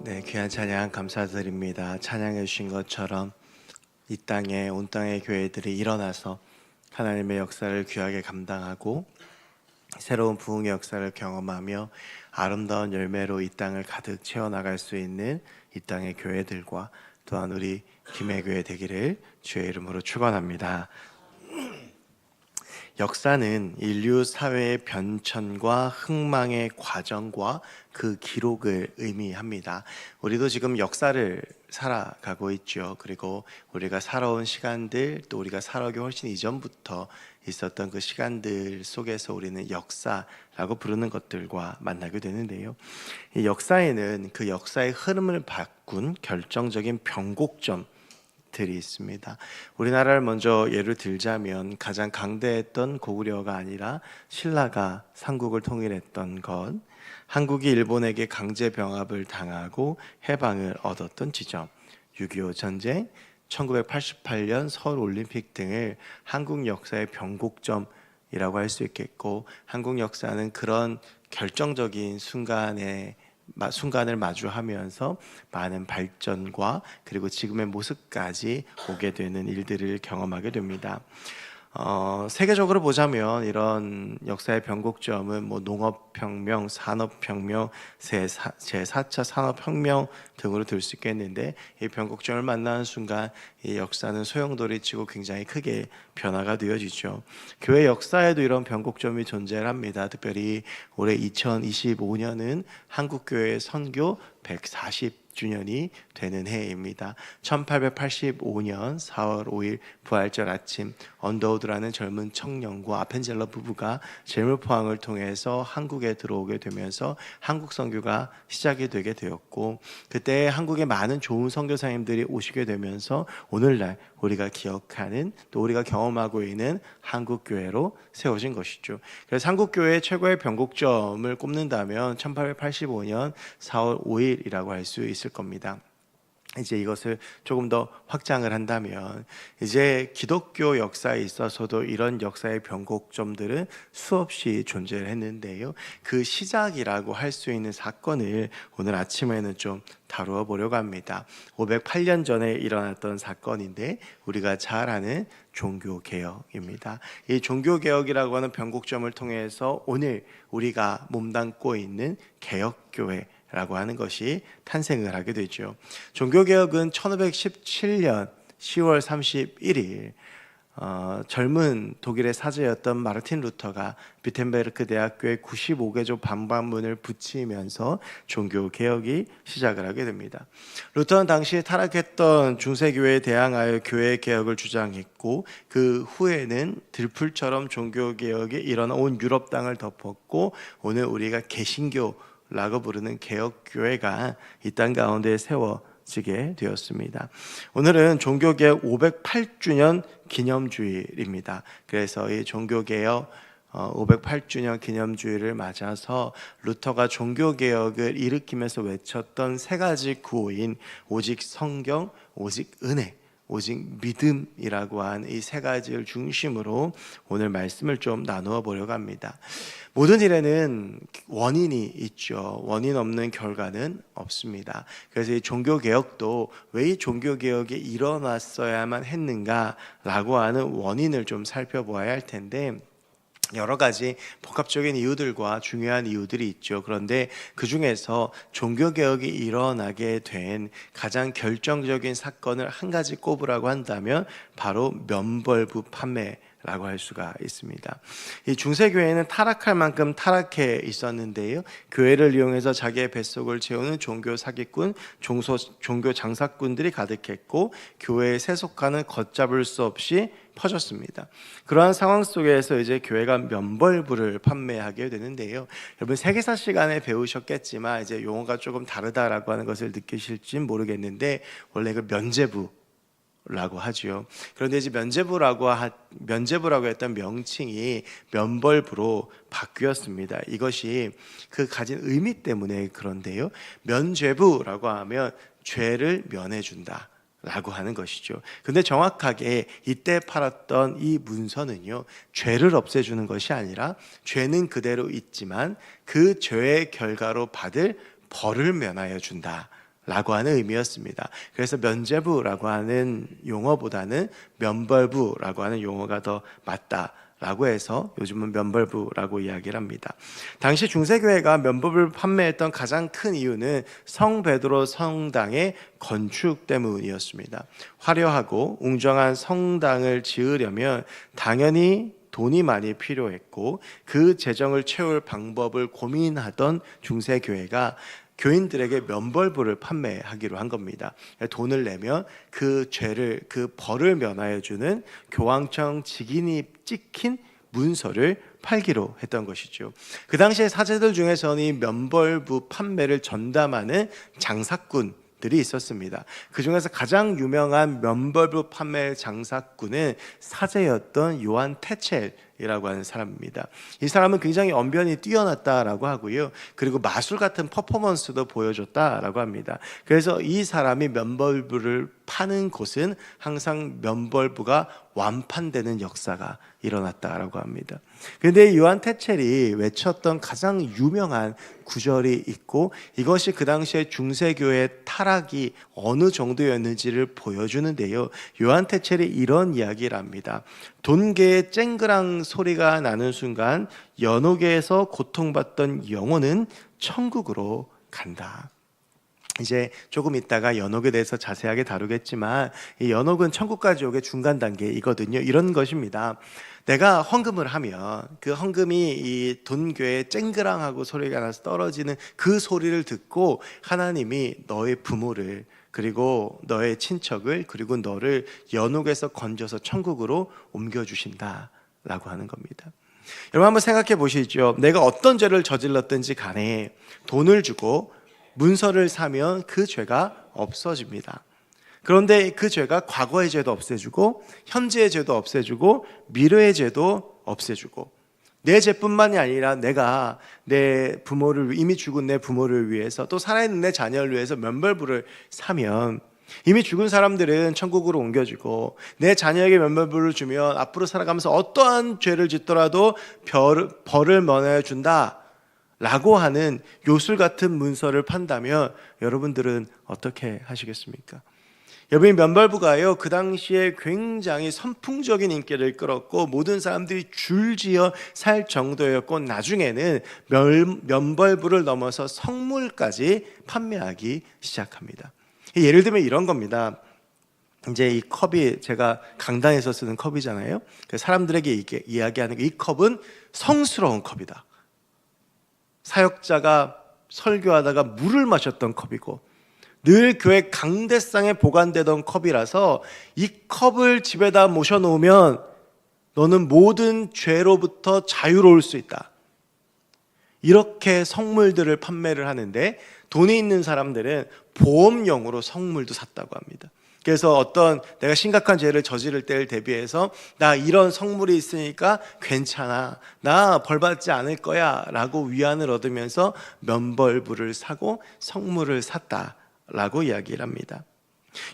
네, 귀한 찬양 감사드립니다. 찬양해 주신 것처럼 이 땅에 온 땅의 교회들이 일어나서 하나님의 역사를 귀하게 감당하고 새로운 부흥의 역사를 경험하며 아름다운 열매로 이 땅을 가득 채워나갈 수 있는 이 땅의 교회들과 또한 우리 김해교회 되기를 주의 이름으로 축원합니다. 역사는 인류 사회의 변천과 흥망의 과정과 그 기록을 의미합니다. 우리도 지금 역사를 살아가고 있죠. 그리고 우리가 살아온 시간들, 또 우리가 살아오기 훨씬 이전부터 있었던 그 시간들 속에서 우리는 역사라고 부르는 것들과 만나게 되는데요. 이 역사에는 그 역사의 흐름을 바꾼 결정적인 변곡점 들이 있습니다. 우리나라를 먼저 예를 들자면 가장 강대했던 고구려가 아니라 신라가 삼국을 통일했던 것, 한국이 일본에게 강제 병합을 당하고 해방을 얻었던 지점, 6.25 전쟁, 1988년 서울 올림픽 등을 한국 역사의 변곡점이라고 할 수 있겠고, 한국 역사는 그런 결정적인 순간을 마주하면서 많은 발전과 그리고 지금의 모습까지 오게 되는 일들을 경험하게 됩니다. 세계적으로 보자면 이런 역사의 변곡점은 농업혁명, 산업혁명, 제4차 산업혁명 등으로 들 수 있겠는데, 이 변곡점을 만나는 순간 이 역사는 소용돌이치고 굉장히 크게 변화가 되어지죠. 교회 역사에도 이런 변곡점이 존재합니다. 특별히 올해 2025년은 한국교회 선교 140주년이 되는 해입니다. 1885년 4월 5일 부활절 아침, 언더우드라는 젊은 청년과 아펜젤러 부부가 재물포항을 통해서 한국에 들어오게 되면서 한국 선교가 시작이 되게 되었고, 그때 한국에 많은 좋은 선교사님들이 오시게 되면서 오늘날 우리가 기억하는, 또 우리가 경험하고 있는 한국교회로 세워진 것이죠. 그래서 한국교회의 최고의 변곡점을 꼽는다면 1885년 4월 5일이라고 할 수 있을 겁니다. 이제 이것을 조금 더 확장을 한다면, 이제 기독교 역사에 있어서도 이런 역사의 변곡점들은 수없이 존재를 했는데요, 그 시작이라고 할 수 있는 사건을 오늘 아침에는 좀 다루어 보려고 합니다. 508년 전에 일어났던 사건인데 우리가 잘 아는 종교개혁입니다. 이 종교개혁이라고 하는 변곡점을 통해서 오늘 우리가 몸담고 있는 개혁교회 라고 하는 것이 탄생을 하게 되죠. 종교개혁은 1517년 10월 31일 젊은 독일의 사제였던 마르틴 루터가 비텐베르크 대학교의 95개조 방방문을 붙이면서 종교개혁이 시작을 하게 됩니다. 루터는 당시 타락했던 중세교회에 대항하여 교회개혁을 주장했고, 그 후에는 들풀처럼 종교개혁이 일어나 온 유럽 땅을 덮었고, 오늘 우리가 개신교 라고 부르는 개혁교회가 이 땅 가운데 세워지게 되었습니다. 오늘은 종교개혁 508주년 기념주일입니다. 그래서 이 종교개혁 508주년 기념주일을 맞아서 루터가 종교개혁을 일으키면서 외쳤던 세 가지 구호인 오직 성경, 오직 은혜, 오직 믿음이라고 한 이 세 가지를 중심으로 오늘 말씀을 좀 나누어 보려고 합니다. 모든 일에는 원인이 있죠. 원인 없는 결과는 없습니다. 그래서 이 종교개혁도 왜 이 종교개혁이 일어났어야만 했는가라고 하는 원인을 좀 살펴보아야 할 텐데, 여러 가지 복합적인 이유들과 중요한 이유들이 있죠. 그런데 그 중에서 종교개혁이 일어나게 된 가장 결정적인 사건을 한 가지 꼽으라고 한다면 바로 면벌부 판매라고 할 수가 있습니다. 이 중세교회는 타락할 만큼 타락해 있었는데요, 교회를 이용해서 자기의 뱃속을 채우는 종교 사기꾼, 종교 장사꾼들이 가득했고, 교회에 세속화는 걷잡을 수 없이 퍼졌습니다. 그러한 상황 속에서 이제 교회가 면벌부를 판매하게 되는데요, 여러분 세계사 시간에 배우셨겠지만 이제 용어가 조금 다르다라고 하는 것을 느끼실지 모르겠는데, 원래 그 면제부라고 하죠. 그런데 이제 면제부라고 했던 명칭이 면벌부로 바뀌었습니다. 이것이 그 가진 의미 때문에 그런데요, 면죄부라고 하면 죄를 면해준다 라고 하는 것이죠. 근데 정확하게 이때 팔았던 이 문서는요, 죄를 없애주는 것이 아니라 죄는 그대로 있지만 그 죄의 결과로 받을 벌을 면하여 준다 라고 하는 의미였습니다. 그래서 면죄부라고 하는 용어보다는 면벌부라고 하는 용어가 더 맞다라고 해서 요즘은 면벌부라고 이야기를 합니다. 당시 중세교회가 면벌부를 판매했던 가장 큰 이유는 성 베드로 성당의 건축 때문이었습니다. 화려하고 웅장한 성당을 지으려면 당연히 돈이 많이 필요했고 그 재정을 채울 방법을 고민하던 중세교회가 교인들에게 면벌부를 판매하기로 한 겁니다. 돈을 내면 그 죄를, 그 벌을 면하여 주는 교황청 직인이 찍힌 문서를 팔기로 했던 것이죠. 그 당시에 사제들 중에서는 이 면벌부 판매를 전담하는 장사꾼들이 있었습니다. 그 중에서 가장 유명한 면벌부 판매 장사꾼은 사제였던 요한 테첼이라고 하는 사람입니다. 이 사람은 굉장히 언변이 뛰어났다라고 하고요. 그리고 마술 같은 퍼포먼스도 보여줬다라고 합니다. 그래서 이 사람이 면벌부를 파는 곳은 항상 면벌부가 완판되는 역사가 일어났다라고 합니다. 그런데 요한 테첼이 외쳤던 가장 유명한 구절이 있고 이것이 그 당시에 중세교회의 타락이 어느 정도였는지를 보여주는데요. 요한 테첼이 이런 이야기를 합니다. 돈개의 쨍그랑 소리가 나는 순간 연옥에서 고통받던 영혼은 천국으로 간다. 이제 조금 있다가 연옥에 대해서 자세하게 다루겠지만 이 연옥은 천국까지 오게 중간 단계이거든요. 이런 것입니다. 내가 헌금을 하면 그 헌금이 이 돈궤에 쨍그랑하고 소리가 나서 떨어지는 그 소리를 듣고 하나님이 너의 부모를 그리고 너의 친척을 그리고 너를 연옥에서 건져서 천국으로 옮겨주신다라고 하는 겁니다. 여러분 한번 생각해 보시죠. 내가 어떤 죄를 저질렀든지 간에 돈을 주고 문서를 사면 그 죄가 없어집니다. 그런데 그 죄가 과거의 죄도 없애주고 현재의 죄도 없애주고 미래의 죄도 없애주고 내 죄뿐만이 아니라 내가 내 부모를 이미 죽은 내 부모를 위해서 또 살아있는 내 자녀를 위해서 면벌부를 사면 이미 죽은 사람들은 천국으로 옮겨지고 내 자녀에게 면벌부를 주면 앞으로 살아가면서 어떠한 죄를 짓더라도 벌을 면하여 준다 라고 하는 요술 같은 문서를 판다면 여러분들은 어떻게 하시겠습니까? 여러분 면벌부가요 그 당시에 굉장히 선풍적인 인기를 끌었고 모든 사람들이 줄지어 살 정도였고 나중에는 면벌부를 넘어서 성물까지 판매하기 시작합니다. 예를 들면 이런 겁니다. 이제 이 컵이 제가 강단에서 쓰는 컵이잖아요. 사람들에게 이야기하는 이 컵은 성스러운 컵이다. 사역자가 설교하다가 물을 마셨던 컵이고 늘 교회 강대상에 보관되던 컵이라서 이 컵을 집에다 모셔놓으면 너는 모든 죄로부터 자유로울 수 있다. 이렇게 성물들을 판매를 하는데 돈이 있는 사람들은 보험용으로 성물도 샀다고 합니다. 그래서 어떤 내가 심각한 죄를 저지를 때를 대비해서 나 이런 성물이 있으니까 괜찮아, 나 벌받지 않을 거야 라고 위안을 얻으면서 면벌부를 사고 성물을 샀다라고 이야기를 합니다.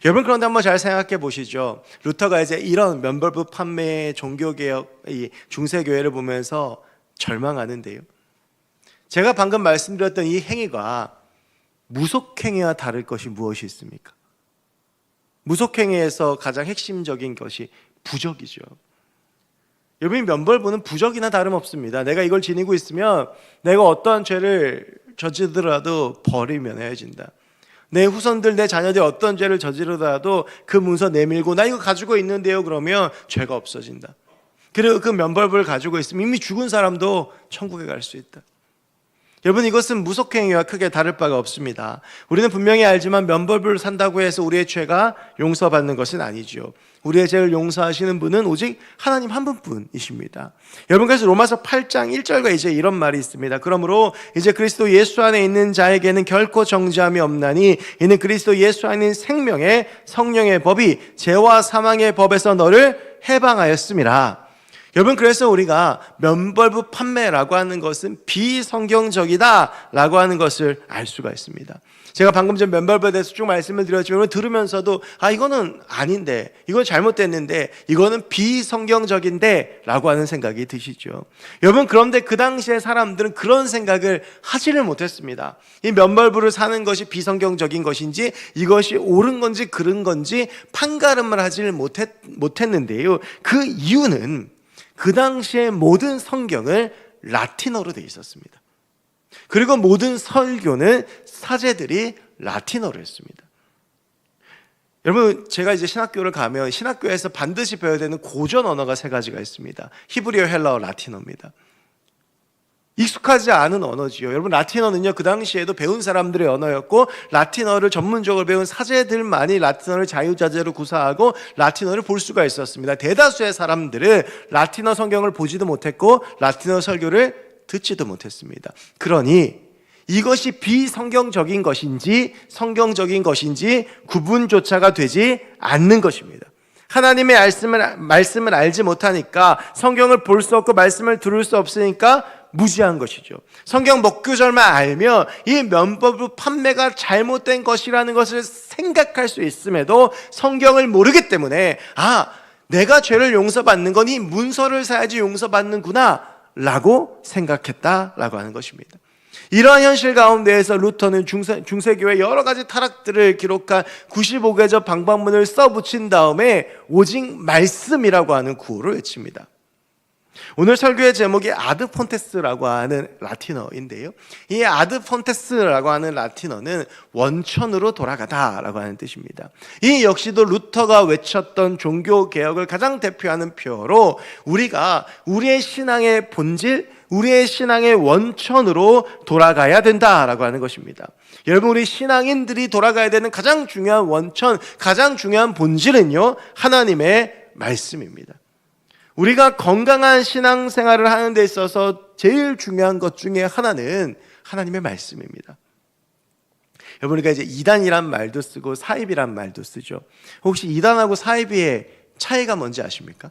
여러분 그런데 한번 잘 생각해 보시죠. 루터가 이제 이런 면벌부 판매 종교개혁 이 중세교회를 보면서 절망하는데요. 제가 방금 말씀드렸던 이 행위가 무속행위와 다를 것이 무엇이 있습니까? 무속행위에서 가장 핵심적인 것이 부적이죠. 여러분 면벌부는 부적이나 다름없습니다. 내가 이걸 지니고 있으면 내가 어떠한 죄를 저지르더라도 벌이 면해진다. 내 후손들, 내 자녀들이 어떤 죄를 저지르더라도 그 문서 내밀고 나 이거 가지고 있는데요 그러면 죄가 없어진다. 그리고 그 면벌부를 가지고 있으면 이미 죽은 사람도 천국에 갈 수 있다. 여러분 이것은 무속행위와 크게 다를 바가 없습니다. 우리는 분명히 알지만 면벌부를 산다고 해서 우리의 죄가 용서받는 것은 아니죠. 우리의 죄를 용서하시는 분은 오직 하나님 한 분뿐이십니다. 여러분 그래서 로마서 8장 1절과 이제 이런 말이 있습니다. 그러므로 이제 그리스도 예수 안에 있는 자에게는 결코 정죄함이 없나니 이는 그리스도 예수 안에 있는 생명의 성령의 법이 죄와 사망의 법에서 너를 해방하였음이라. 여러분, 그래서 우리가 면벌부 판매라고 하는 것은 비성경적이다라고 하는 것을 알 수가 있습니다. 제가 방금 전 면벌부에 대해서 쭉 말씀을 드렸지만 들으면서도 이거는 아닌데, 이건 잘못됐는데, 이거는 비성경적인데 라고 하는 생각이 드시죠. 여러분, 그런데 그 당시에 사람들은 그런 생각을 하지를 못했습니다. 이 면벌부를 사는 것이 비성경적인 것인지, 이것이 옳은 건지 그른 건지 판가름을 하지를 못했는데요. 그 이유는 그 당시에 모든 성경을 라틴어로 되어 있었습니다. 그리고 모든 설교는 사제들이 라틴어로 했습니다. 여러분, 제가 이제 신학교를 가면 신학교에서 반드시 배워야 되는 고전 언어가 세 가지가 있습니다. 히브리어, 헬라어, 라틴어입니다. 익숙하지 않은 언어지요. 여러분, 라틴어는요, 그 당시에도 배운 사람들의 언어였고, 라틴어를 전문적으로 배운 사제들만이 라틴어를 자유자재로 구사하고 라틴어를 볼 수가 있었습니다. 대다수의 사람들은 라틴어 성경을 보지도 못했고 라틴어 설교를 듣지도 못했습니다. 그러니 이것이 비성경적인 것인지 성경적인 것인지 구분조차가 되지 않는 것입니다. 하나님의 말씀을 알지 못하니까, 성경을 볼 수 없고 말씀을 들을 수 없으니까 무지한 것이죠. 성경 목구절만 알면 이 면벌부 판매가 잘못된 것이라는 것을 생각할 수 있음에도 성경을 모르기 때문에 내가 죄를 용서받는 건 이 문서를 사야지 용서받는구나 라고 생각했다라고 하는 것입니다. 이러한 현실 가운데에서 루터는 중세교회 여러 가지 타락들을 기록한 95개조 방법문을 써붙인 다음에 오직 말씀이라고 하는 구호를 외칩니다. 오늘 설교의 제목이 아드 폰테스라고 하는 라틴어인데요, 이 아드 폰테스라고 하는 라틴어는 원천으로 돌아가다라고 하는 뜻입니다. 이 역시도 루터가 외쳤던 종교개혁을 가장 대표하는 표어로, 우리가 우리의 신앙의 본질, 우리의 신앙의 원천으로 돌아가야 된다라고 하는 것입니다. 여러분, 우리 신앙인들이 돌아가야 되는 가장 중요한 원천, 가장 중요한 본질은요, 하나님의 말씀입니다. 우리가 건강한 신앙생활을 하는 데 있어서 제일 중요한 것 중에 하나는 하나님의 말씀입니다. 여러분, 우리가 이제 이단이란 말도 쓰고 사입이란 말도 쓰죠. 혹시 이단하고 사입의 차이가 뭔지 아십니까?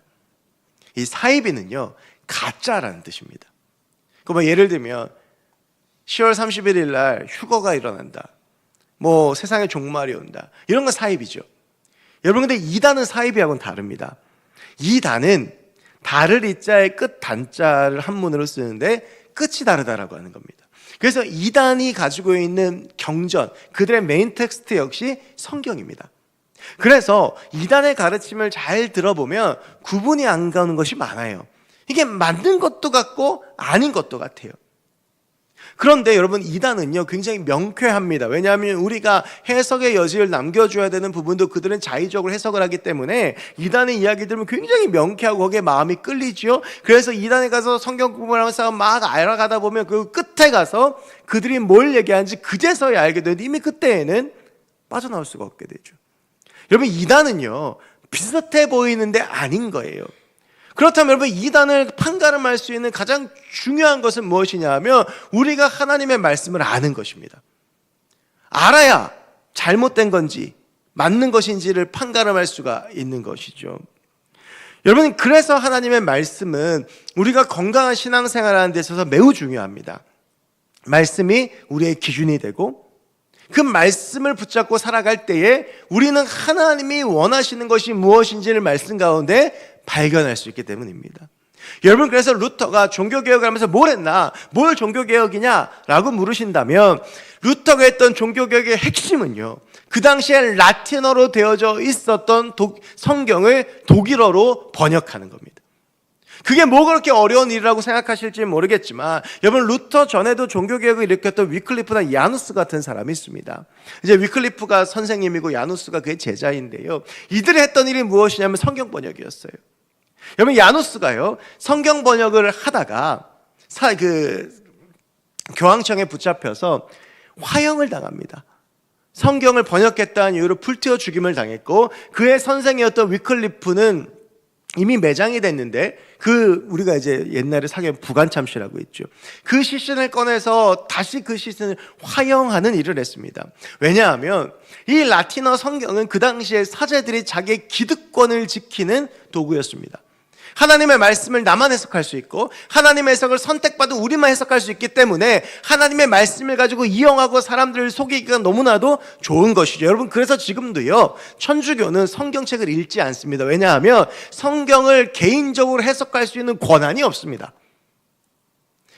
이 사입이는요, 가짜라는 뜻입니다. 예를 들면 10월 31일 날 휴거가 일어난다, 세상에 종말이 온다, 이런 건 사입이죠. 여러분, 근데 이단은 사입이하고는 다릅니다. 이단은 다를 이자의 끝 단자를 한문으로 쓰는데 끝이 다르다라고 하는 겁니다. 그래서 이단이 가지고 있는 경전, 그들의 메인 텍스트 역시 성경입니다. 그래서 이단의 가르침을 잘 들어보면 구분이 안 가는 것이 많아요. 이게 맞는 것도 같고 아닌 것도 같아요. 그런데 여러분, 이단은요 굉장히 명쾌합니다. 왜냐하면 우리가 해석의 여지를 남겨줘야 되는 부분도 그들은 자의적으로 해석을 하기 때문에 이단의 이야기 들으면 굉장히 명쾌하고 거기에 마음이 끌리지요. 그래서 이단에 가서 성경 구분하면서 막 알아가다 보면 그 끝에 가서 그들이 뭘 얘기하는지 그제서야 알게 되는데 이미 그때에는 빠져나올 수가 없게 되죠. 여러분, 이단은요 비슷해 보이는데 아닌 거예요. 그렇다면 여러분, 이단을 판가름할 수 있는 가장 중요한 것은 무엇이냐 하면 우리가 하나님의 말씀을 아는 것입니다. 알아야 잘못된 건지 맞는 것인지를 판가름할 수가 있는 것이죠. 여러분, 그래서 하나님의 말씀은 우리가 건강한 신앙생활을 하는 데 있어서 매우 중요합니다. 말씀이 우리의 기준이 되고, 그 말씀을 붙잡고 살아갈 때에 우리는 하나님이 원하시는 것이 무엇인지를 말씀 가운데 발견할 수 있기 때문입니다. 여러분, 그래서 루터가 종교개혁을 하면서 뭘 했나? 뭘 종교개혁이냐? 라고 물으신다면, 루터가 했던 종교개혁의 핵심은요, 그 당시에 라틴어로 되어져 있었던 성경을 독일어로 번역하는 겁니다. 그게 뭐 그렇게 어려운 일이라고 생각하실지 모르겠지만, 여러분, 루터 전에도 종교개혁을 일으켰던 위클리프나 야누스 같은 사람이 있습니다. 이제 위클리프가 선생님이고 야누스가 그의 제자인데요, 이들이 했던 일이 무엇이냐면 성경 번역이었어요. 여러분, 야누스가요 성경 번역을 하다가 교황청에 붙잡혀서 화형을 당합니다. 성경을 번역했다는 이유로 불태워 죽임을 당했고, 그의 선생이었던 위클리프는 이미 매장이 됐는데, 우리가 이제 옛날에 사귀는 부관참시라고 있죠. 그 시신을 꺼내서 다시 그 시신을 화형하는 일을 했습니다. 왜냐하면 이 라틴어 성경은 그 당시에 사제들이 자기의 기득권을 지키는 도구였습니다. 하나님의 말씀을 나만 해석할 수 있고 하나님의 해석을 선택받은 우리만 해석할 수 있기 때문에 하나님의 말씀을 가지고 이용하고 사람들을 속이기가 너무나도 좋은 것이죠. 여러분, 그래서 지금도요, 천주교는 성경책을 읽지 않습니다. 왜냐하면 성경을 개인적으로 해석할 수 있는 권한이 없습니다.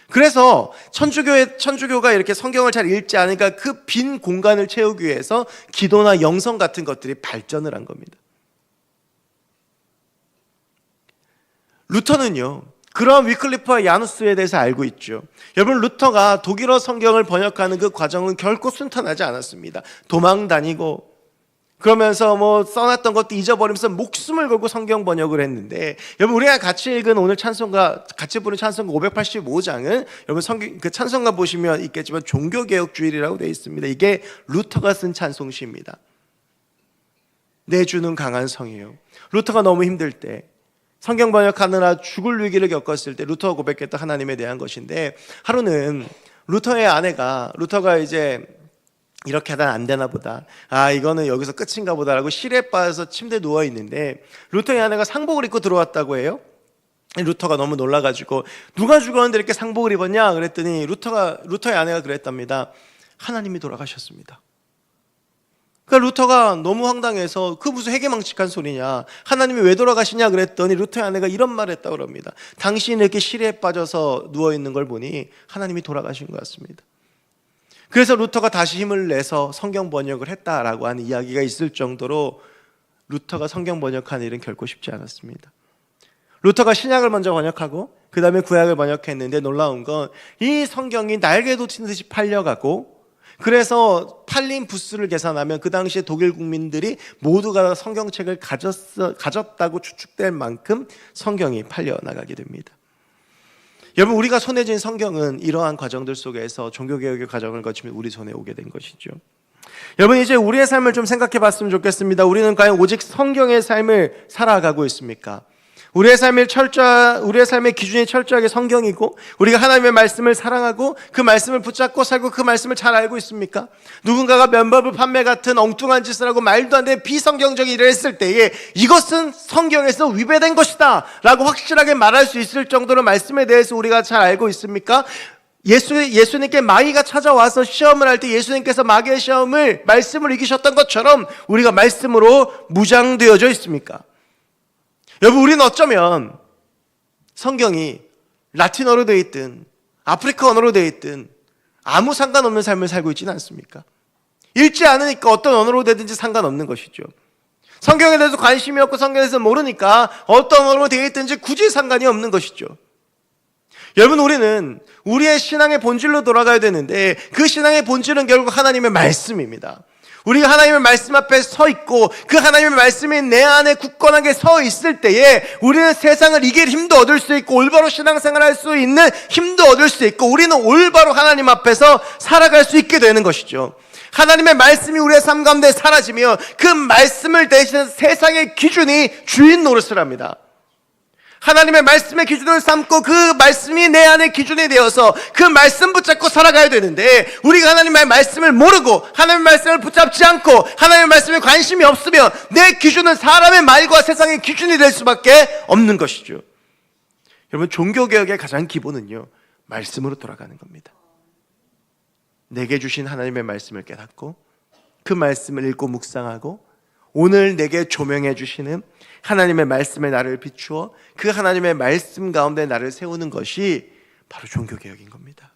그래서 천주교가 이렇게 성경을 잘 읽지 않으니까 그 빈 공간을 채우기 위해서 기도나 영성 같은 것들이 발전을 한 겁니다. 루터는요, 그런 위클리프와 야누스에 대해서 알고 있죠. 여러분, 루터가 독일어 성경을 번역하는 그 과정은 결코 순탄하지 않았습니다. 도망 다니고 그러면서 써놨던 것도 잊어버리면서 목숨을 걸고 성경 번역을 했는데, 여러분, 우리가 같이 읽은 오늘 같이 부른 찬송가 585장은 여러분 그 찬송가 보시면 있겠지만 종교개혁주일이라고 되어 있습니다. 이게 루터가 쓴 찬송시입니다. 내 주는 강한 성이요. 루터가 너무 힘들 때, 성경 번역하느라 죽을 위기를 겪었을 때 루터가 고백했던 하나님에 대한 것인데, 하루는 루터가 이제 이렇게 하다 안 되나 보다, 이거는 여기서 끝인가 보다라고 실에 빠져서 침대에 누워 있는데 루터의 아내가 상복을 입고 들어왔다고 해요. 루터가 너무 놀라가지고 누가 죽었는데 이렇게 상복을 입었냐 그랬더니 루터의 아내가 그랬답니다. 하나님이 돌아가셨습니다. 그러니까 루터가 너무 황당해서 그 무슨 해괴망측한 소리냐, 하나님이 왜 돌아가시냐 그랬더니 루터의 아내가 이런 말을 했다고 합니다. 당신이 이렇게 실에 빠져서 누워있는 걸 보니 하나님이 돌아가신 것 같습니다. 그래서 루터가 다시 힘을 내서 성경 번역을 했다라고 하는 이야기가 있을 정도로 루터가 성경 번역한 일은 결코 쉽지 않았습니다. 루터가 신약을 먼저 번역하고 그 다음에 구약을 번역했는데, 놀라운 건 이 성경이 날개 돋친 듯이 팔려가고, 그래서 팔린 부수를 계산하면 그 당시에 독일 국민들이 모두가 성경책을 가졌다고 추측될 만큼 성경이 팔려나가게 됩니다. 여러분, 우리가 손에 쥔 성경은 이러한 과정들 속에서 종교개혁의 과정을 거치며 우리 손에 오게 된 것이죠. 여러분, 이제 우리의 삶을 좀 생각해 봤으면 좋겠습니다. 우리는 과연 오직 성경의 삶을 살아가고 있습니까? 우리의 삶의 기준이 철저하게 성경이고 우리가 하나님의 말씀을 사랑하고 그 말씀을 붙잡고 살고 그 말씀을 잘 알고 있습니까? 누군가가 면법을 판매 같은 엉뚱한 짓을 하고 말도 안 되는 비성경적인 일을 했을 때에 이것은 성경에서 위배된 것이다 라고 확실하게 말할 수 있을 정도로 말씀에 대해서 우리가 잘 알고 있습니까? 예수님께 마귀가 찾아와서 시험을 할 때 예수님께서 마귀의 시험을 말씀을 이기셨던 것처럼 우리가 말씀으로 무장되어져 있습니까? 여러분, 우리는 어쩌면 성경이 라틴어로 되어 있든 아프리카 언어로 되어 있든 아무 상관없는 삶을 살고 있지는 않습니까? 읽지 않으니까 어떤 언어로 되든지 상관없는 것이죠. 성경에 대해서 관심이 없고 성경에 대해서 모르니까 어떤 언어로 되어 있든지 굳이 상관이 없는 것이죠. 여러분, 우리는 우리의 신앙의 본질로 돌아가야 되는데 그 신앙의 본질은 결국 하나님의 말씀입니다. 우리가 하나님의 말씀 앞에 서 있고 그 하나님의 말씀이 내 안에 굳건하게 서 있을 때에 우리는 세상을 이길 힘도 얻을 수 있고 올바로 신앙생활을 할 수 있는 힘도 얻을 수 있고 우리는 올바로 하나님 앞에서 살아갈 수 있게 되는 것이죠. 하나님의 말씀이 우리의 삶 가운데 사라지면 그 말씀을 대신해 세상의 기준이 주인 노릇을 합니다. 하나님의 말씀의 기준을 삼고 그 말씀이 내 안의 기준이 되어서 그 말씀 붙잡고 살아가야 되는데 우리가 하나님의 말씀을 모르고 하나님의 말씀을 붙잡지 않고 하나님의 말씀에 관심이 없으면 내 기준은 사람의 말과 세상의 기준이 될 수밖에 없는 것이죠. 여러분, 종교개혁의 가장 기본은요, 말씀으로 돌아가는 겁니다. 내게 주신 하나님의 말씀을 깨닫고 그 말씀을 읽고 묵상하고 오늘 내게 조명해 주시는 하나님의 말씀에 나를 비추어 그 하나님의 말씀 가운데 나를 세우는 것이 바로 종교개혁인 겁니다.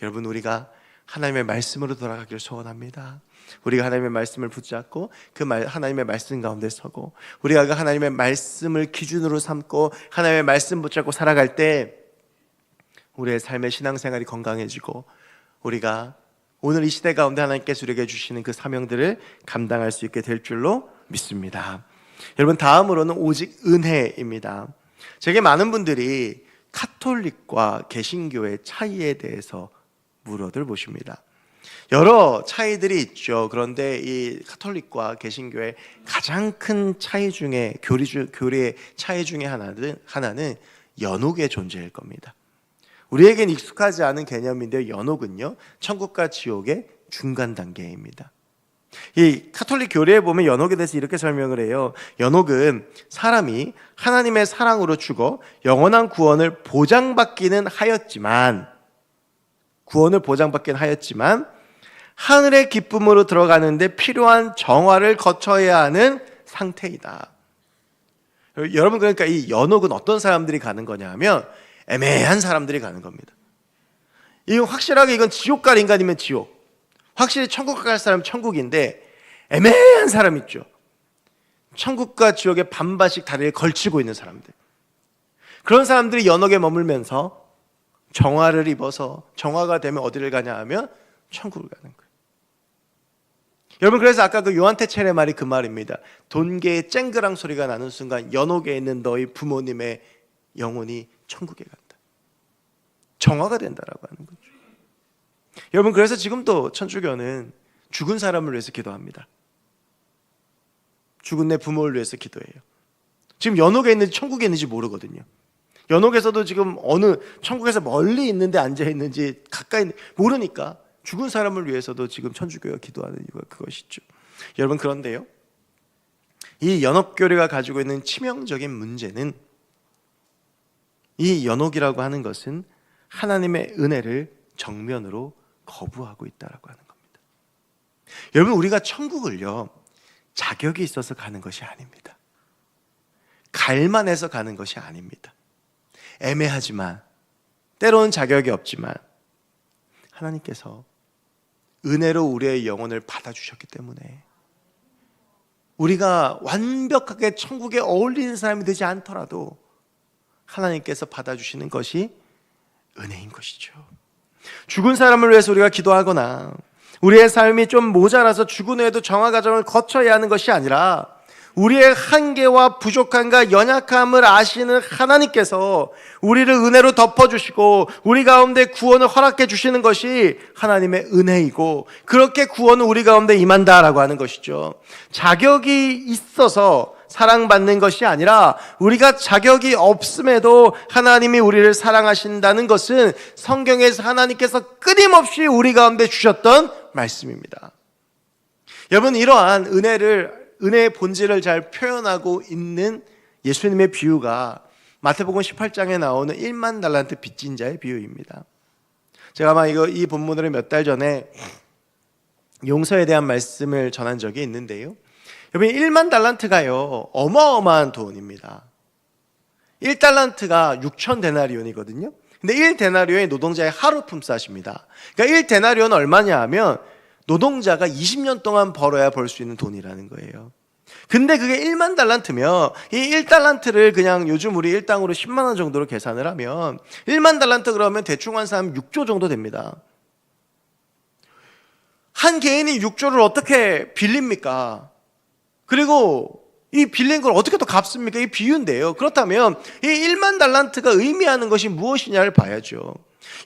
여러분, 우리가 하나님의 말씀으로 돌아가기를 소원합니다. 우리가 하나님의 말씀을 붙잡고 그 하나님의 말씀 가운데 서고 우리가 그 하나님의 말씀을 기준으로 삼고 하나님의 말씀 붙잡고 살아갈 때 우리의 삶의 신앙생활이 건강해지고 우리가 오늘 이 시대 가운데 하나님께서 우리에게 주시는 그 사명들을 감당할 수 있게 될 줄로 믿습니다. 여러분, 다음으로는 오직 은혜입니다. 제게 많은 분들이 카톨릭과 개신교의 차이에 대해서 물어들 보십니다. 여러 차이들이 있죠. 그런데 이 카톨릭과 개신교의 가장 큰 차이 중에 교리의 차이 중에 하나는 연옥의 존재일 겁니다. 우리에겐 익숙하지 않은 개념인데요, 연옥은요, 천국과 지옥의 중간 단계입니다. 이 카톨릭 교리에 보면 연옥에 대해서 이렇게 설명을 해요. 연옥은 사람이 하나님의 사랑으로 죽어 영원한 구원을 보장받기는 하였지만 하늘의 기쁨으로 들어가는데 필요한 정화를 거쳐야 하는 상태이다. 여러분, 그러니까 이 연옥은 어떤 사람들이 가는 거냐 하면 애매한 사람들이 가는 겁니다. 이건 확실하게 이건 지옥 갈 인간이면 지옥, 확실히 천국 갈 사람은 천국인데 애매한 사람 있죠. 천국과 지옥의 반반씩 다리를 걸치고 있는 사람들. 그런 사람들이 연옥에 머물면서 정화를 입어서 정화가 되면 어디를 가냐 하면 천국을 가는 거예요. 여러분, 그래서 아까 그 요한테첼의 말이 그 말입니다. 돈개의 쨍그랑 소리가 나는 순간 연옥에 있는 너희 부모님의 영혼이 천국에 간다. 정화가 된다라고 하는 거죠. 여러분, 그래서 지금도 천주교는 죽은 사람을 위해서 기도합니다. 죽은 내 부모를 위해서 기도해요. 지금 연옥에 있는지 천국에 있는지 모르거든요. 연옥에서도 지금 어느 천국에서 멀리 있는데 앉아 있는지 가까이 모르니까 죽은 사람을 위해서도 지금 천주교가 기도하는 이유가 그것이죠. 여러분, 그런데요, 이 연옥교리가 가지고 있는 치명적인 문제는 이 연옥이라고 하는 것은 하나님의 은혜를 정면으로 거부하고 있다라고 하는 겁니다. 여러분, 우리가 천국을요 자격이 있어서 가는 것이 아닙니다. 갈만해서 가는 것이 아닙니다. 애매하지만, 때로는 자격이 없지만 하나님께서 은혜로 우리의 영혼을 받아주셨기 때문에 우리가 완벽하게 천국에 어울리는 사람이 되지 않더라도 하나님께서 받아주시는 것이 은혜인 것이죠. 죽은 사람을 위해서 우리가 기도하거나 우리의 삶이 좀 모자라서 죽은 후에도 정화 과정을 거쳐야 하는 것이 아니라 우리의 한계와 부족함과 연약함을 아시는 하나님께서 우리를 은혜로 덮어주시고 우리 가운데 구원을 허락해 주시는 것이 하나님의 은혜이고, 그렇게 구원은 우리 가운데 임한다라고 하는 것이죠. 자격이 있어서 사랑받는 것이 아니라 우리가 자격이 없음에도 하나님이 우리를 사랑하신다는 것은 성경에서 하나님께서 끊임없이 우리 가운데 주셨던 말씀입니다. 여러분, 이러한 은혜의 본질을 잘 표현하고 있는 예수님의 비유가 마태복음 18장에 나오는 1만 달란트 빚진 자의 비유입니다. 제가 아마 이 본문을 몇 달 전에 용서에 대한 말씀을 전한 적이 있는데요, 여러분, 1만 달란트가요 어마어마한 돈입니다. 1달란트가 6천 데나리온이거든요. 근데 1데나리온이 노동자의 하루 품삯입니다. 그러니까 1데나리온은 얼마냐 하면 노동자가 20년 동안 벌어야 벌 수 있는 돈이라는 거예요. 근데 그게 1만 달란트면 이 1달란트를 그냥 요즘 우리 일당으로 10만 원 정도로 계산을 하면 1만 달란트 그러면 대충 환산하면 6조 정도 됩니다. 한 개인이 6조를 어떻게 빌립니까? 그리고 이 빌린 걸 어떻게 또 갚습니까? 이 비유인데요. 그렇다면 이 1만 달란트가 의미하는 것이 무엇이냐를 봐야죠.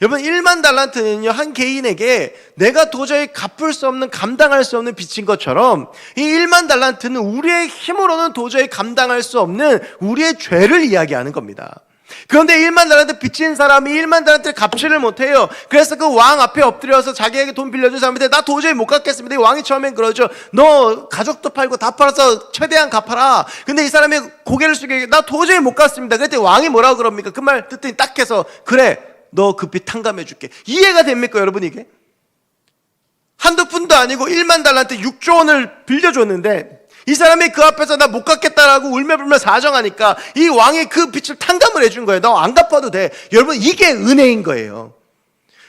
여러분, 1만 달란트는요 한 개인에게 내가 도저히 갚을 수 없는, 감당할 수 없는 빚인 것처럼 이 1만 달란트는 우리의 힘으로는 도저히 감당할 수 없는 우리의 죄를 이야기하는 겁니다. 그런데 1만 달란트 빚진 사람이 1만 달란트를 갚지를 못해요. 그래서 그 왕 앞에 엎드려서 자기에게 돈 빌려준 사람한테 나 도저히 못 갚겠습니다. 이 왕이 처음엔 그러죠. 너 가족도 팔고 다 팔아서 최대한 갚아라. 근데 이 사람이 고개를 숙이고 나 도저히 못 갚습니다. 그랬더니 왕이 뭐라고 그럽니까? 그 말 듣더니 딱 해서 그래, 너 그 빚 탕감해 줄게. 이해가 됩니까, 여러분? 이게 한두 푼도 아니고 1만 달란트 6조 원을 빌려줬는데 이 사람이 그 앞에서 나 못 갚겠다라고 울며불며 사정하니까 이 왕이 그 빚을 탕감을 해준 거예요. 너 안 갚아도 돼. 여러분, 이게 은혜인 거예요.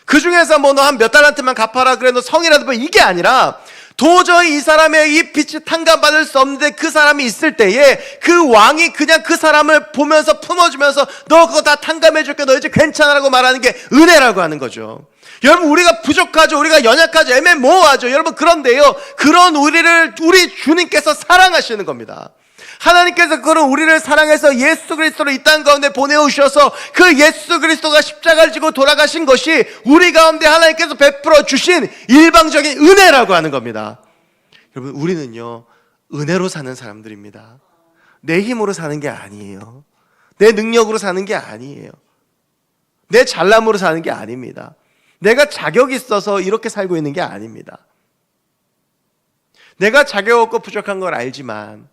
그 중에서 뭐 너 한 몇 달란트만 갚아라 그래, 너 성이라도 뭐, 이게 아니라 도저히 이 사람의 이 빚을 탕감받을 수 없는데 그 사람이 있을 때에 그 왕이 그냥 그 사람을 보면서 품어주면서 너 그거 다 탕감해줄게, 너 이제 괜찮아라고 말하는 게 은혜라고 하는 거죠. 여러분, 우리가 부족하죠. 우리가 연약하죠. 애매모호하죠. 여러분, 그런데요, 그런 우리를 우리 주님께서 사랑하시는 겁니다. 하나님께서 그런 우리를 사랑해서 예수 그리스도를 이 땅 가운데 보내오셔서 그 예수 그리스도가 십자가를 지고 돌아가신 것이 우리 가운데 하나님께서 베풀어 주신 일방적인 은혜라고 하는 겁니다. 여러분, 우리는요 은혜로 사는 사람들입니다. 내 힘으로 사는 게 아니에요. 내 능력으로 사는 게 아니에요. 내 잘남으로 사는 게 아닙니다. 내가 자격이 있어서 이렇게 살고 있는 게 아닙니다. 내가 자격 없고 부족한 걸 알지만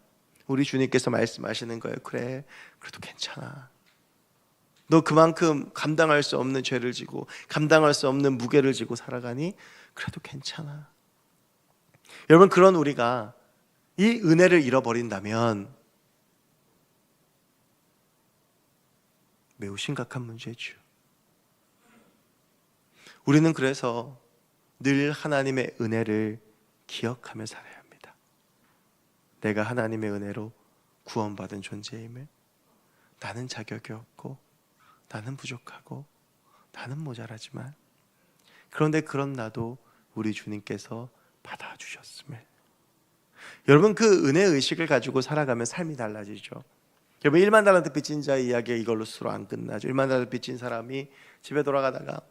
우리 주님께서 말씀하시는 거예요. 그래, 그래도 괜찮아. 너 그만큼 감당할 수 없는 죄를 지고 감당할 수 없는 무게를 지고 살아가니 그래도 괜찮아. 여러분, 그런 우리가 이 은혜를 잃어버린다면 매우 심각한 문제죠. 우리는 그래서 늘 하나님의 은혜를 기억하며 살아야 합니다. 내가 하나님의 은혜로 구원받은 존재임을, 나는 자격이 없고 나는 부족하고 나는 모자라지만 그런데 그런 나도 우리 주님께서 받아주셨음을. 여러분, 그 은혜 의식을 가지고 살아가면 삶이 달라지죠. 여러분, 1만 달란트 빚진 자의 이야기가 이걸로 스스로 안 끝나죠. 1만 달란트 빚진 사람이 집에 돌아가다가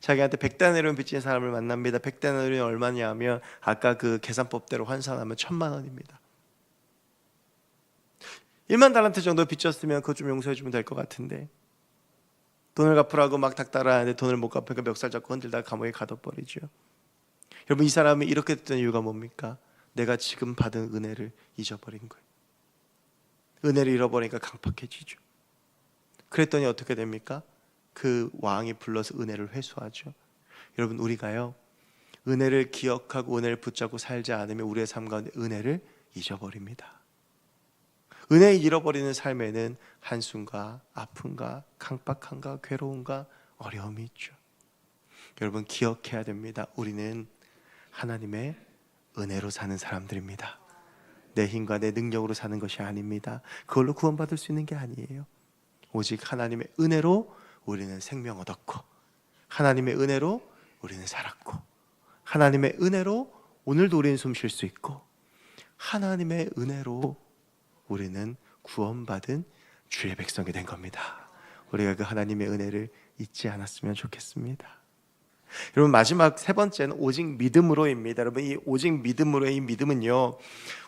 자기한테 100데나리온 빚진 사람을 만납니다. 100데나리온이 얼마냐 하면 아까 그 계산법대로 환산하면 1000만 원입니다. 1만 달란트 정도 빚졌으면 그것 좀 용서해 주면 될 것 같은데 돈을 갚으라고 막 닥달하는데 돈을 못 갚으니까 멱살 잡고 흔들다가 감옥에 가둬버리죠. 여러분, 이 사람이 이렇게 됐던 이유가 뭡니까? 내가 지금 받은 은혜를 잊어버린 거예요. 은혜를 잃어버리니까 강팍해지죠. 그랬더니 어떻게 됩니까? 그 왕이 불러서 은혜를 회수하죠. 여러분, 우리가요, 은혜를 기억하고 은혜를 붙잡고 살지 않으면 우리의 삶 가운데 은혜를 잊어버립니다. 은혜 잃어버리는 삶에는 한숨과 아픔과 강박함과 괴로움과 어려움이 있죠. 여러분, 기억해야 됩니다. 우리는 하나님의 은혜로 사는 사람들입니다. 내 힘과 내 능력으로 사는 것이 아닙니다. 그걸로 구원받을 수 있는 게 아니에요. 오직 하나님의 은혜로 우리는 생명 얻었고, 하나님의 은혜로 우리는 살았고, 하나님의 은혜로 오늘도 우리는 숨 쉴 수 있고, 하나님의 은혜로 우리는 구원받은 주의 백성이 된 겁니다. 우리가 그 하나님의 은혜를 잊지 않았으면 좋겠습니다. 여러분, 마지막 세 번째는 오직 믿음으로입니다. 여러분, 이 오직 믿음으로의 이 믿음은요,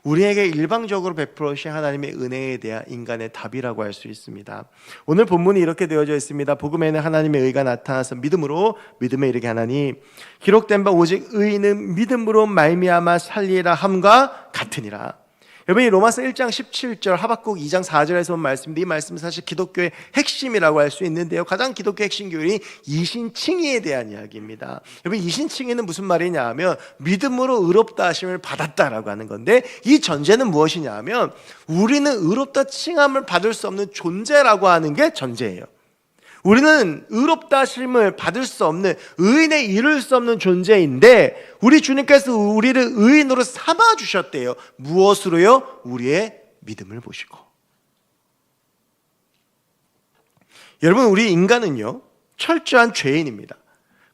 우리에게 일방적으로 베풀어 주신 하나님의 은혜에 대한 인간의 답이라고 할 수 있습니다. 오늘 본문이 이렇게 되어져 있습니다. 복음에는 하나님의 의가 나타나서 믿음으로 믿음에 이르게 하나니 기록된 바 오직 의인은 믿음으로 말미암아 살리라 함과 같으니라. 여러분, 이 로마서 1장 17절, 하박국 2장 4절에서 온 말씀인데, 이 말씀은 사실 기독교의 핵심이라고 할 수 있는데요, 가장 기독교 핵심 교리인 이신칭의에 대한 이야기입니다. 여러분, 이신칭의는 무슨 말이냐 하면 믿음으로 의롭다 하심을 받았다라고 하는 건데, 이 전제는 무엇이냐 하면 우리는 의롭다 칭함을 받을 수 없는 존재라고 하는 게 전제예요. 우리는 의롭다 하심을 받을 수 없는, 의인에 이를 수 없는 존재인데 우리 주님께서 우리를 의인으로 삼아 주셨대요. 무엇으로요? 우리의 믿음을 보시고. 여러분, 우리 인간은요, 철저한 죄인입니다.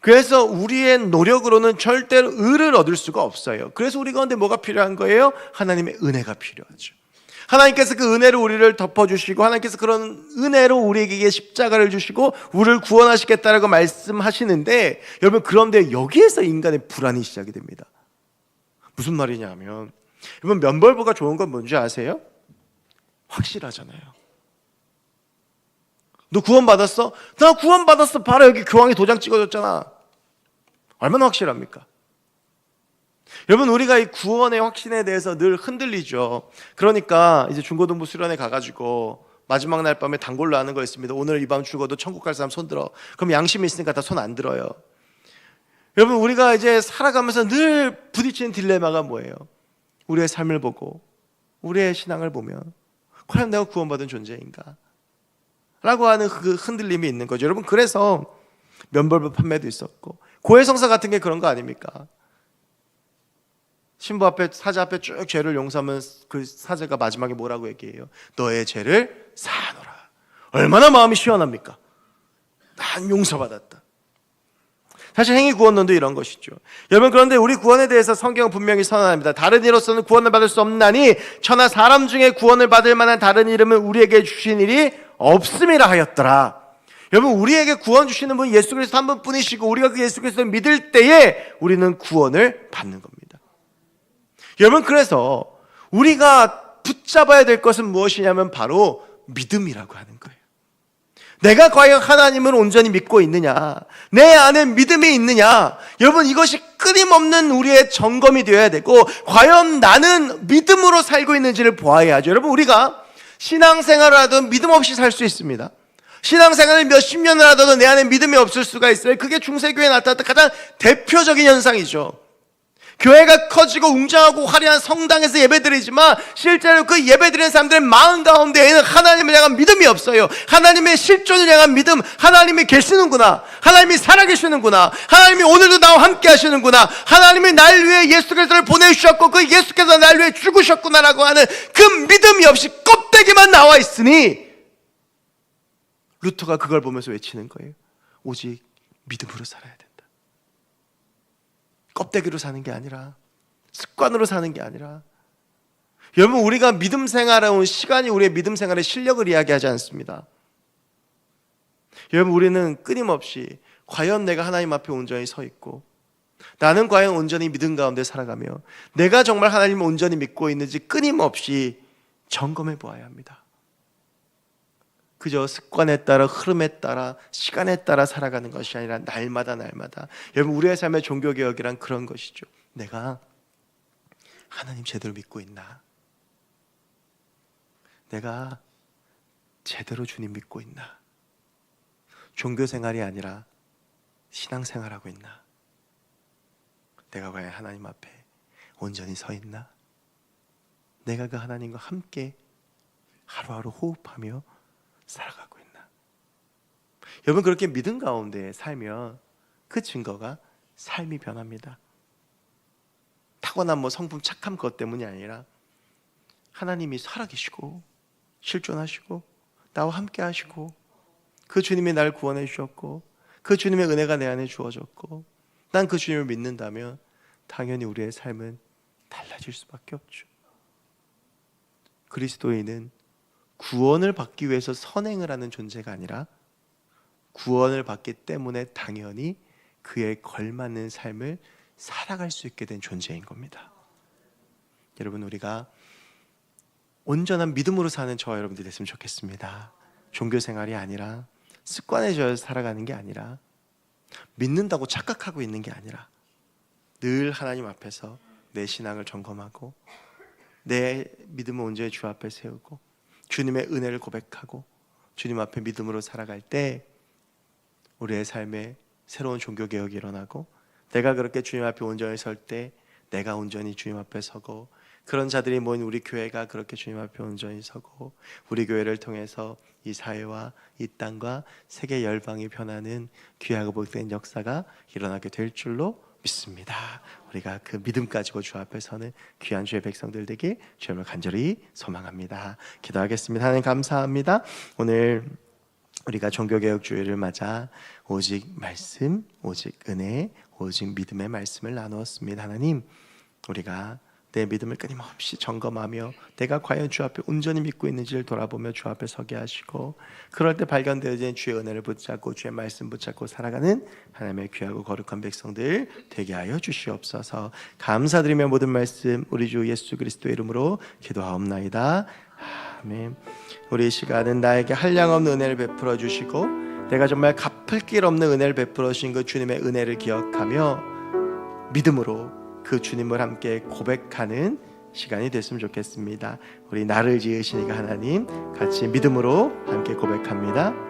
그래서 우리의 노력으로는 절대로 의를 얻을 수가 없어요. 그래서 우리 가운데 뭐가 필요한 거예요? 하나님의 은혜가 필요하죠. 하나님께서 그 은혜로 우리를 덮어주시고, 하나님께서 그런 은혜로 우리에게 십자가를 주시고 우리를 구원하시겠다라고 말씀하시는데, 여러분, 그런데 여기에서 인간의 불안이 시작이 됩니다. 무슨 말이냐 하면, 여러분, 면벌보가 좋은 건 뭔지 아세요? 확실하잖아요. 너 구원받았어? 나 구원받았어. 바로 여기 교황이 도장 찍어줬잖아. 얼마나 확실합니까? 여러분, 우리가 이 구원의 확신에 대해서 늘 흔들리죠. 그러니까 이제 중고등부 수련회 가가지고 마지막 날 밤에 단골로 하는 거 있습니다. 오늘 이 밤 죽어도 천국 갈 사람 손 들어. 그럼 양심이 있으니까 다 손 안 들어요. 여러분, 우리가 이제 살아가면서 늘 부딪히는 딜레마가 뭐예요? 우리의 삶을 보고 우리의 신앙을 보면 과연 내가 구원받은 존재인가? 라고 하는 그 흔들림이 있는 거죠. 여러분, 그래서 면벌부 판매도 있었고, 고해성사 같은 게 그런 거 아닙니까? 신부 앞에, 사제 앞에 쭉 죄를 용서하면 그 사제가 마지막에 뭐라고 얘기해요? 너의 죄를 사하노라. 얼마나 마음이 시원합니까? 난 용서받았다. 사실 행위구원론도 이런 것이죠. 여러분, 그런데 우리 구원에 대해서 성경은 분명히 선언합니다. 다른 이로서는 구원을 받을 수 없나니 천하 사람 중에 구원을 받을 만한 다른 이름을 우리에게 주신 일이 없음이라 하였더라. 여러분, 우리에게 구원 주시는 분 예수 그리스도 한 분뿐이시고, 우리가 그 예수 그리스도를 믿을 때에 우리는 구원을 받는 겁니다. 여러분, 그래서 우리가 붙잡아야 될 것은 무엇이냐면 바로 믿음이라고 하는 거예요. 내가 과연 하나님을 온전히 믿고 있느냐, 내 안에 믿음이 있느냐, 여러분 이것이 끊임없는 우리의 점검이 되어야 되고, 과연 나는 믿음으로 살고 있는지를 보아야 하죠. 여러분, 우리가 신앙생활을 하든 믿음 없이 살 수 있습니다. 신앙생활을 몇십 년을 하더라도 내 안에 믿음이 없을 수가 있어요. 그게 중세교회에 나타났던 가장 대표적인 현상이죠. 교회가 커지고 웅장하고 화려한 성당에서 예배드리지만 실제로 그 예배드리는 사람들의 마음 가운데에는 하나님을 향한 믿음이 없어요. 하나님의 실존을 향한 믿음, 하나님이 계시는구나, 하나님이 살아계시는구나, 하나님이 오늘도 나와 함께 하시는구나, 하나님이 날 위해 예수 그리스도를 보내주셨고 그 예수께서 날 위해 죽으셨구나라고 하는 그 믿음이 없이 껍데기만 나와 있으니 루터가 그걸 보면서 외치는 거예요. 오직 믿음으로 살아야 된다. 껍데기로 사는 게 아니라, 습관으로 사는 게 아니라. 여러분, 우리가 믿음 생활에 온 시간이 우리의 믿음 생활의 실력을 이야기하지 않습니다. 여러분, 우리는 끊임없이 과연 내가 하나님 앞에 온전히 서 있고, 나는 과연 온전히 믿음 가운데 살아가며 내가 정말 하나님을 온전히 믿고 있는지 끊임없이 점검해 보아야 합니다. 그저 습관에 따라, 흐름에 따라, 시간에 따라 살아가는 것이 아니라 날마다 여러분, 우리의 삶의 종교개혁이란 그런 것이죠. 내가 하나님 제대로 믿고 있나? 내가 제대로 주님 믿고 있나? 종교생활이 아니라 신앙생활하고 있나? 내가 과연 하나님 앞에 온전히 서 있나? 내가 그 하나님과 함께 하루하루 호흡하며 살아가고 있나? 여러분, 그렇게 믿음 가운데 살면 그 증거가 삶이 변합니다. 타고난 성품 착함 것 때문이 아니라 하나님이 살아계시고 실존하시고 나와 함께 하시고 그 주님이 날 구원해 주셨고 그 주님의 은혜가 내 안에 주어졌고 난 그 주님을 믿는다면 당연히 우리의 삶은 달라질 수밖에 없죠. 그리스도인은 구원을 받기 위해서 선행을 하는 존재가 아니라 구원을 받기 때문에 당연히 그에 걸맞는 삶을 살아갈 수 있게 된 존재인 겁니다. 여러분, 우리가 온전한 믿음으로 사는 저와 여러분들이 됐으면 좋겠습니다. 종교생활이 아니라 습관에 젖어서 살아가는 게 아니라 믿는다고 착각하고 있는 게 아니라 늘 하나님 앞에서 내 신앙을 점검하고 내 믿음을 온전히 주 앞에 세우고 주님의 은혜를 고백하고 주님 앞에 믿음으로 살아갈 때 우리의 삶에 새로운 종교개혁이 일어나고 내가 그렇게 주님 앞에 온전히 설 때 내가 온전히 주님 앞에 서고 그런 자들이 모인 우리 교회가 그렇게 주님 앞에 온전히 서고 우리 교회를 통해서 이 사회와 이 땅과 세계 열방이 변하는 귀하고 복된 역사가 일어나게 될 줄로 믿습니다. 우리가 그 믿음 가지고 주 앞에 서는 귀한 주의 백성들 되길 주님을 간절히 소망합니다. 기도하겠습니다. 하나님 감사합니다. 오늘 우리가 종교개혁 주일을 맞아 오직 말씀, 오직 은혜, 오직 믿음의 말씀을 나누었습니다. 하나님, 우리가 내 믿음을 끊임없이 점검하며 내가 과연 주 앞에 온전히 믿고 있는지를 돌아보며 주 앞에 서게 하시고 그럴 때 발견되어진 주의 은혜를 붙잡고 주의 말씀 붙잡고 살아가는 하나님의 귀하고 거룩한 백성들 되게 하여 주시옵소서. 감사드리며 모든 말씀 우리 주 예수 그리스도의 이름으로 기도하옵나이다. 아멘. 우리 이 시간은 나에게 한량없는 은혜를 베풀어 주시고 내가 정말 갚을 길 없는 은혜를 베풀어 주신 그 주님의 은혜를 기억하며 믿음으로 그 주님을 함께 고백하는 시간이 됐으면 좋겠습니다. 우리 나를 지으시니까 하나님 같이 믿음으로 함께 고백합니다.